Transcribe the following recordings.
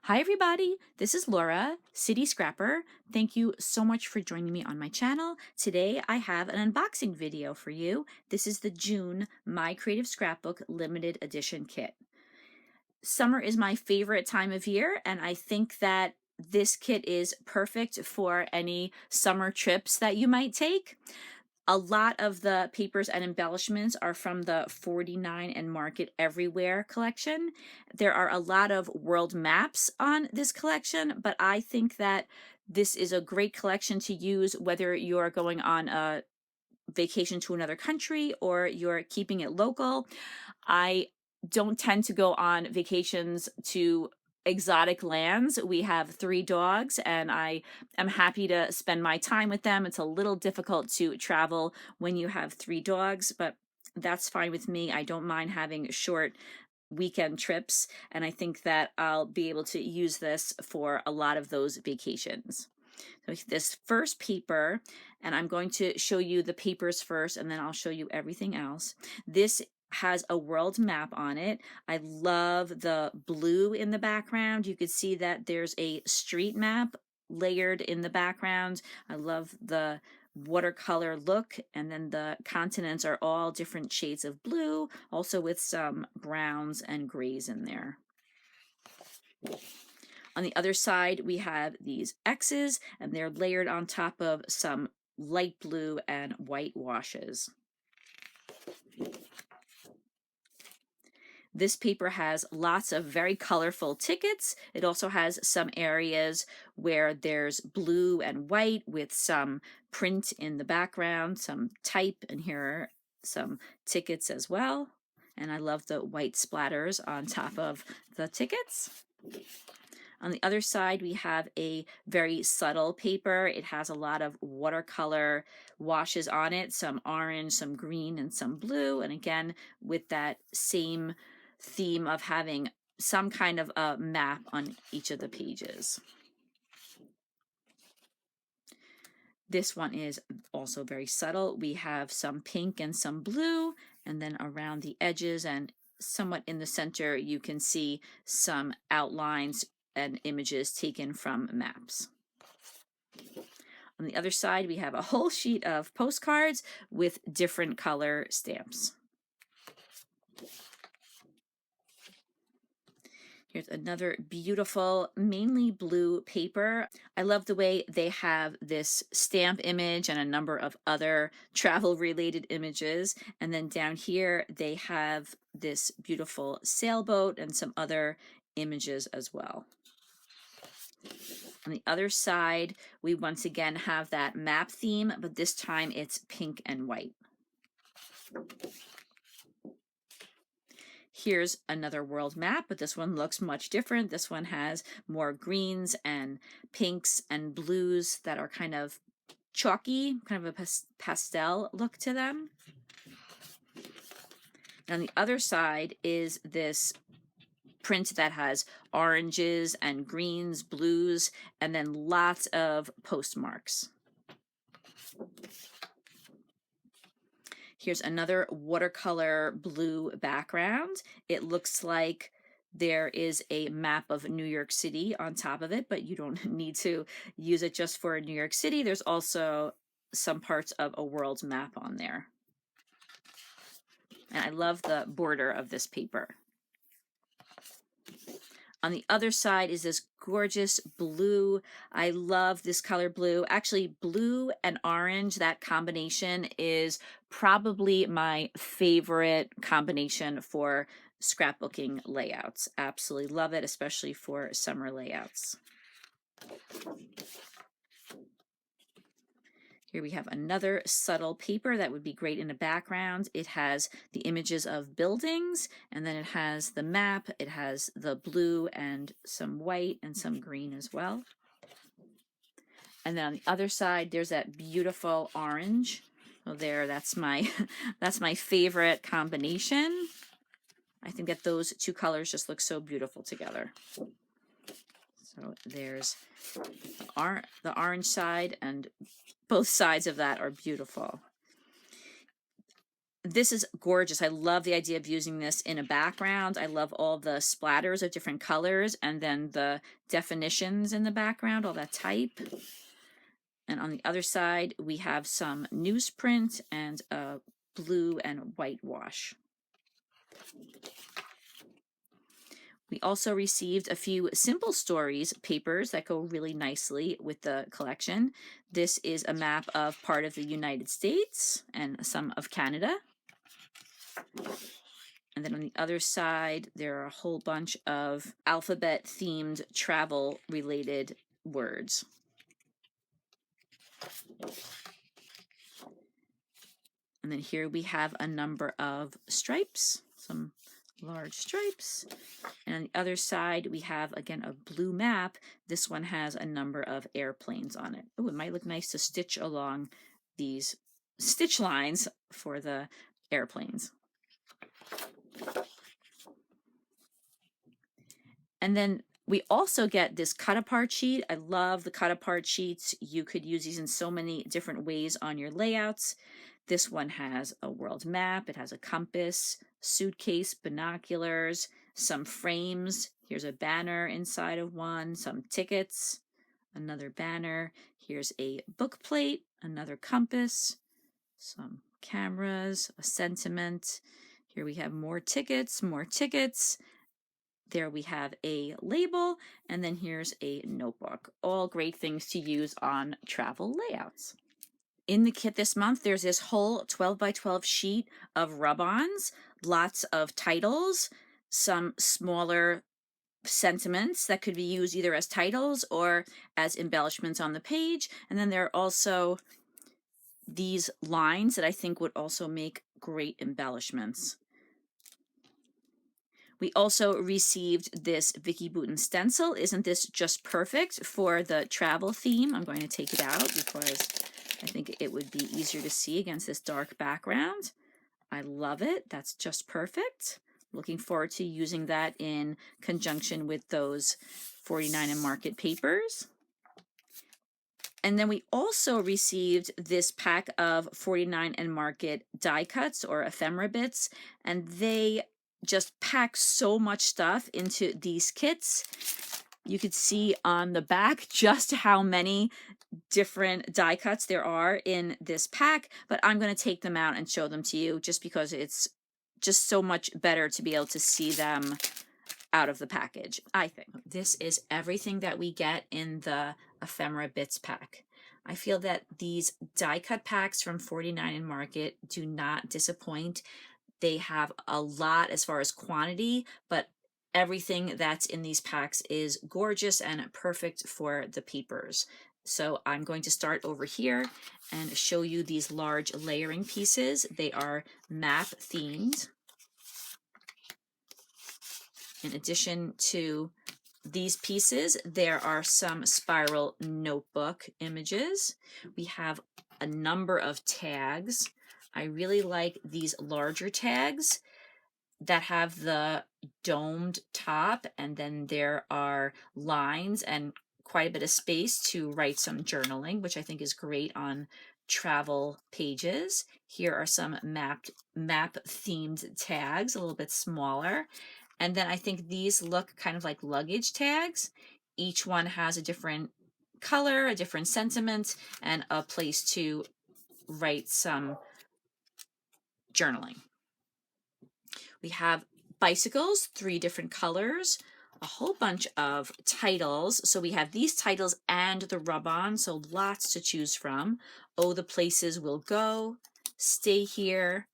Hi everybody, this is Laura, City Scrapper. Thank you so much for joining me on my channel. Today I have an unboxing video for you. This is the June My Creative Scrapbook Limited Edition Kit. Summer is my favorite time of year, and I think that this kit is perfect for any summer trips that you might take. A lot of the papers and embellishments are from the 49 and Market Everywhere collection. There are a lot of world maps on this collection, but I think that this is a great collection to use whether you're going on a vacation to another country or you're keeping it local. I don't tend to go on vacations to exotic lands. We have 3 dogs and I am happy to spend my time with them. It's a little difficult to travel when you have 3 dogs, but that's fine with me. I don't mind having short weekend trips, and I think that I'll be able to use this for a lot of those vacations. So this first paper, and I'm going to show you the papers first and then I'll show you everything else. This has a world map on it. I love the blue in the background. You could see that there's a street map layered in the background. I love the watercolor look, and then the continents are all different shades of blue, also with some browns and grays in there. On the other side, we have these X's, and they're layered on top of some light blue and white washes. This paper has lots of very colorful tickets. It also has some areas where there's blue and white with some print in the background, some type, and here are some tickets as well. And I love the white splatters on top of the tickets. On the other side, we have a very subtle paper. It has a lot of watercolor washes on it, some orange, some green, and some blue. And again, with that same theme of having some kind of a map on each of the pages. This one is also very subtle. We have some pink and some blue, and then around the edges and somewhat in the center, you can see some outlines and images taken from maps. On the other side, we have a whole sheet of postcards with different color stamps. Here's another beautiful, mainly blue paper. I love the way they have this stamp image and a number of other travel-related images. And then down here, they have this beautiful sailboat and some other images as well. On the other side, we once again have that map theme, but this time it's pink and white. Here's another world map, but this one looks much different. This one has more greens and pinks and blues that are kind of chalky, kind of a pastel look to them. And on the other side is this print that has oranges and greens, blues, and then lots of postmarks. Here's another watercolor blue background. It looks like there is a map of New York City on top of it, but you don't need to use it just for New York City. There's also some parts of a world map on there. And I love the border of this paper. On the other side is this gorgeous blue. I love this color blue. Actually, blue and orange, that combination is probably my favorite combination for scrapbooking layouts. Absolutely love it, especially for summer layouts. Here we have another subtle paper that would be great in the background. It has the images of buildings, and then it has the map, it has the blue and some white and some green as well. And then on the other side, there's that beautiful orange. So there, that's my that's my favorite combination. I think that those two colors just look so beautiful together. So there's the orange side, and both sides of that are beautiful. This is gorgeous. I love the idea of using this in a background. I love all the splatters of different colors and then the definitions in the background, all that type. And on the other side, we have some newsprint and a blue and white wash. We also received a few simple stories papers that go really nicely with the collection. This is a map of part of the United States and some of Canada. And then on the other side, there are a whole bunch of alphabet-themed travel-related words. And then here we have a number of stripes, some large stripes. And on the other side, we have, again, a blue map. This one has a number of airplanes on it. Oh, it might look nice to stitch along these stitch lines for the airplanes. And then we also get this cut-apart sheet. I love the cut-apart sheets. You could use these in so many different ways on your layouts. This one has a world map. It has a compass, suitcase, binoculars, some frames. Here's a banner inside of one, some tickets, another banner. Here's a book plate, another compass, some cameras, a sentiment. Here we have more tickets, more tickets. There we have a label, and then here's a notebook. All great things to use on travel layouts. In the kit this month, there's this whole 12 by 12 sheet of rub-ons, lots of titles, some smaller sentiments that could be used either as titles or as embellishments on the page. And then there are also these lines that I think would also make great embellishments. We also received this Vicky Bouton stencil. Isn't this just perfect for the travel theme? I'm going to take it out because I think it would be easier to see against this dark background. I love it. That's just perfect. Looking forward to using that in conjunction with those 49 and Market papers. And then we also received this pack of 49 and Market die cuts or ephemera bits, and they just pack so much stuff into these kits. You could see on the back just how many different die cuts there are in this pack, but I'm going to take them out and show them to you just because it's just so much better to be able to see them out of the package, I think. This is everything that we get in the ephemera bits pack. I feel that these die cut packs from 49 and Market do not disappoint. They have a lot as far as quantity, but everything that's in these packs is gorgeous and perfect for the papers. So I'm going to start over here and show you these large layering pieces. They are map themed. In addition to these pieces, there are some spiral notebook images. We have a number of tags. I really like these larger tags that have the domed top, and then there are lines and quite a bit of space to write some journaling, which I think is great on travel pages. Here are some map themed tags, a little bit smaller. And then I think these look kind of like luggage tags. Each one has a different color, a different sentiment, and a place to write some journaling. We have bicycles, 3 different colors, a whole bunch of titles. So we have these titles and the rub-on, so lots to choose from. Oh, the places we'll go, stay here,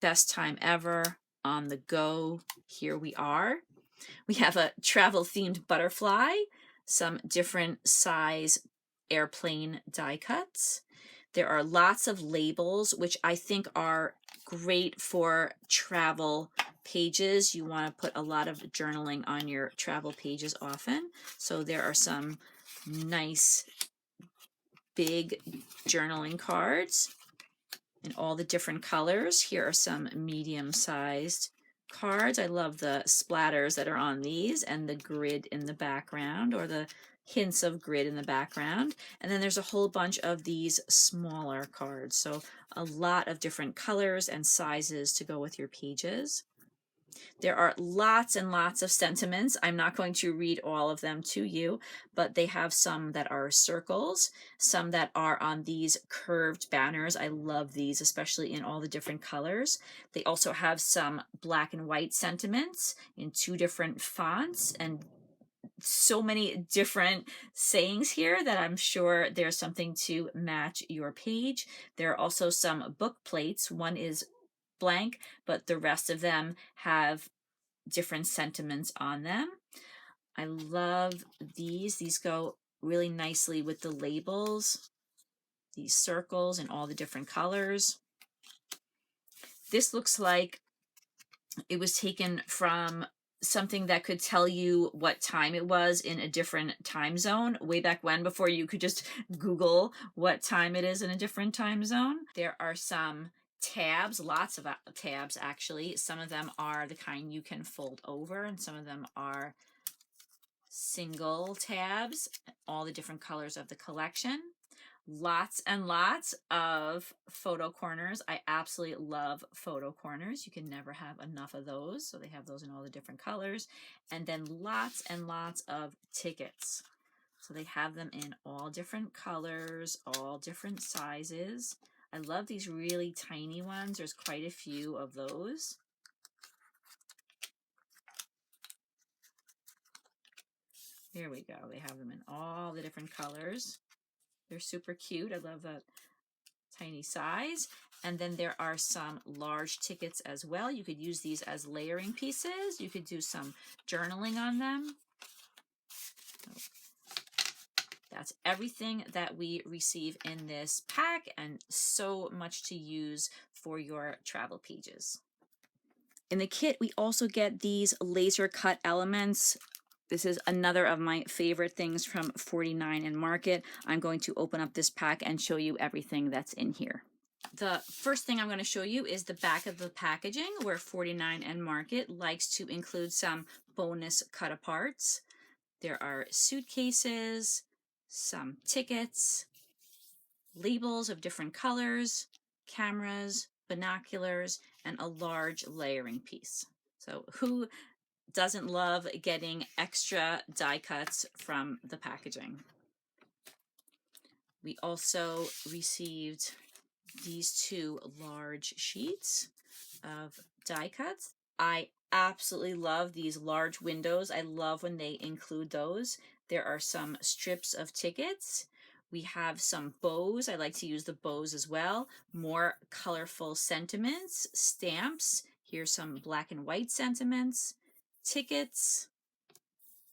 best time ever, on the go, here we are. We have a travel themed butterfly, some different size airplane die cuts. There are lots of labels, which I think are great for travel pages. You want to put a lot of journaling on your travel pages often. So there are some nice big journaling cards in all the different colors. Here are some medium-sized cards. I love the splatters that are on these and the grid in the background, or the hints of grid in the background. And then there's a whole bunch of these smaller cards. So a lot of different colors and sizes to go with your pages. There are lots and lots of sentiments. I'm not going to read all of them to you, but they have some that are circles, some that are on these curved banners. I love these, especially in all the different colors. They also have some black and white sentiments in 2 different fonts, and so many different sayings here that I'm sure there's something to match your page. There are also some book plates. One is blank, but the rest of them have different sentiments on them. I love these. These go really nicely with the labels, these circles in all the different colors. This looks like it was taken from something that could tell you what time it was in a different time zone way back when, before you could just Google what time it is in a different time zone. There are some tabs, lots of tabs actually. Some of them are the kind you can fold over, and some of them are single tabs, all the different colors of the collection. Lots and lots of photo corners. I absolutely love photo corners. You can never have enough of those. So they have those in all the different colors. And then lots and lots of tickets. So they have them in all different colors, all different sizes. I love these really tiny ones. There's quite a few of those. Here we go. They have them in all the different colors. They're super cute. I love that tiny size. And then there are some large tickets as well. You could use these as layering pieces. You could do some journaling on them. That's everything that we receive in this pack, and so much to use for your travel pages. In the kit, we also get these laser cut elements. This is another of my favorite things from 49 and Market. I'm going to open up this pack and show you everything that's in here. The first thing I'm going to show you is the back of the packaging, where 49 and Market likes to include some bonus cut aparts. There are suitcases, some tickets, labels of different colors, cameras, binoculars, and a large layering piece. So who doesn't love getting extra die cuts from the packaging? We also received these 2 large sheets of die cuts. I absolutely love these large windows. I love when they include those. There are some strips of tickets. We have some bows. I like to use the bows as well. More colorful sentiments, stamps. Here's some black and white sentiments, tickets,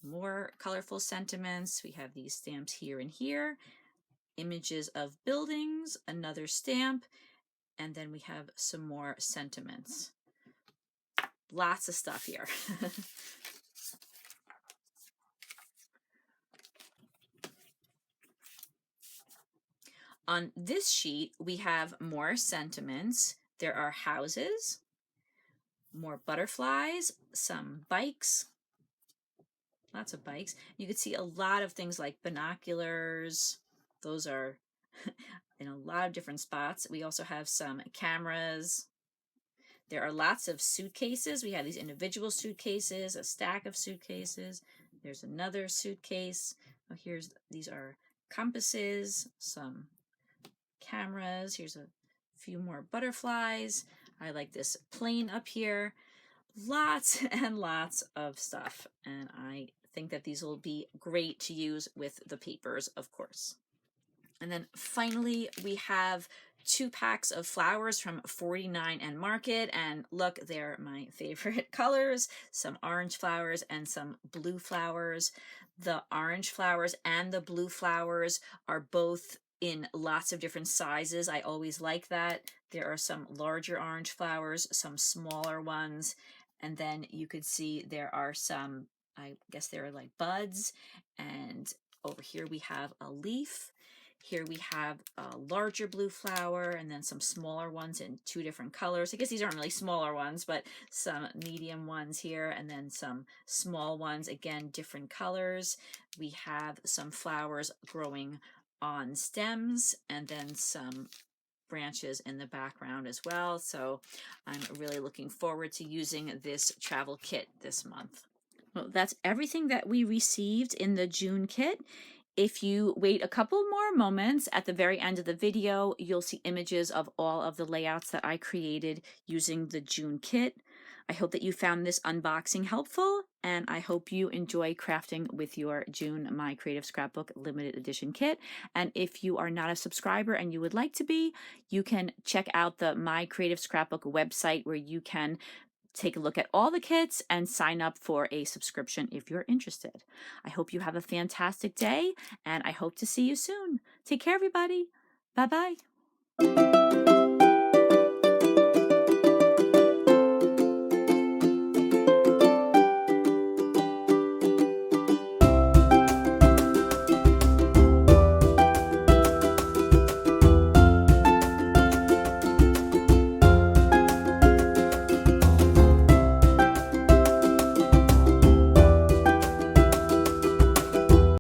more colorful sentiments. We have these stamps here and here. Images of buildings, another stamp, and then we have some more sentiments. Lots of stuff here. On this sheet, we have more sentiments. There are houses, more butterflies, some bikes, lots of bikes. You could see a lot of things like binoculars. Those are in a lot of different spots. We also have some cameras. There are lots of suitcases. We have these individual suitcases, a stack of suitcases. There's another suitcase. Oh, these are compasses, some cameras. Here's a few more butterflies. I like this plane up here. Lots and lots of stuff. And I think that these will be great to use with the papers, of course. And then finally, we have 2 packs of flowers from 49 and Market. And look, they're my favorite colors, some orange flowers and some blue flowers. The orange flowers and the blue flowers are both in lots of different sizes. I always like that. There are some larger orange flowers, some smaller ones, and then you could see there are some, I guess they're like buds, and over here we have a leaf. Here we have a larger blue flower and then some smaller ones in 2 different colors. I guess these aren't really smaller ones, but some medium ones here and then some small ones, again, different colors. We have some flowers growing on stems and then some branches in the background as well. So I'm really looking forward to using this travel kit this month. Well, that's everything that we received in the June kit. If you wait a couple more moments at the very end of the video, you'll see images of all of the layouts that I created using the June kit. I hope that you found this unboxing helpful, and I hope you enjoy crafting with your June My Creative Scrapbook limited edition kit. And if you are not a subscriber and you would like to be, you can check out the My Creative Scrapbook website where you can take a look at all the kits and sign up for a subscription if you're interested. I hope you have a fantastic day, and I hope to see you soon. Take care, everybody. Bye-bye.